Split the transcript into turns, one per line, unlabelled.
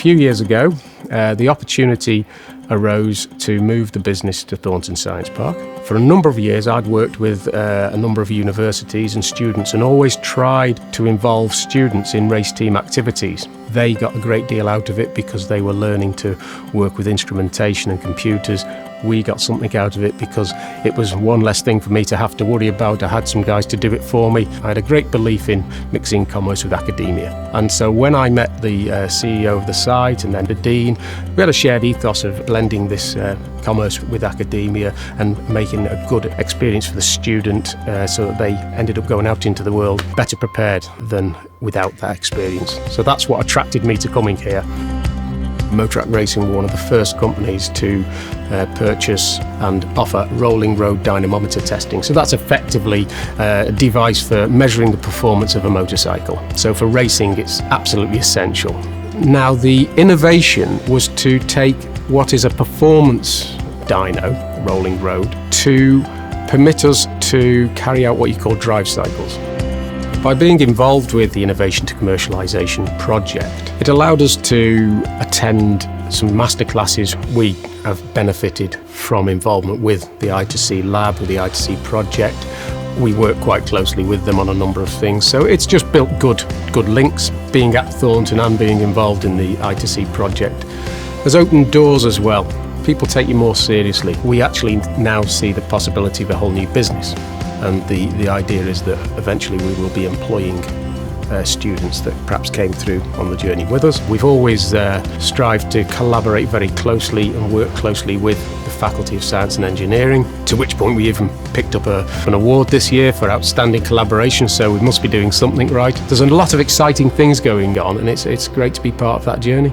few years ago, the opportunity arose to move the business to Thornton Science Park. For a number of years, I'd worked with a number of universities and students and always tried to involve students in race team activities. They got a great deal out of it because they were learning to work with instrumentation and computers. We got something out of it because it was one less thing for me to have to worry about. I had some guys to do it for me. I had a great belief in mixing commerce with academia. And so when I met the CEO of the site and then the dean, we had a shared ethos of blending this commerce with academia and making a good experience for the student so that they ended up going out into the world better prepared than without that experience. So that's what attracted me to coming here. Motrac Racing were one of the first companies to purchase and offer rolling road dynamometer testing. So that's effectively a device for measuring the performance of a motorcycle. So for racing, it's absolutely essential. Now, the innovation was to take what is a performance dyno, rolling road, to permit us to carry out what you call drive cycles. By being involved with the Innovation to Commercialisation project, it allowed us to attend some masterclasses. We have benefited from involvement with the I2C lab, with the I2C project. We work quite closely with them on a number of things, so it's just built good links. Being at Thornton and being involved in the I2C project has opened doors as well. People take you more seriously. We actually now see the possibility of a whole new business. And the idea is that eventually we will be employing students that perhaps came through on the journey with us. We've always strived to collaborate very closely and work closely with the Faculty of Science and Engineering, to which point we even picked up an award this year for outstanding collaboration, so we must be doing something right. There's a lot of exciting things going on, and it's great to be part of that journey.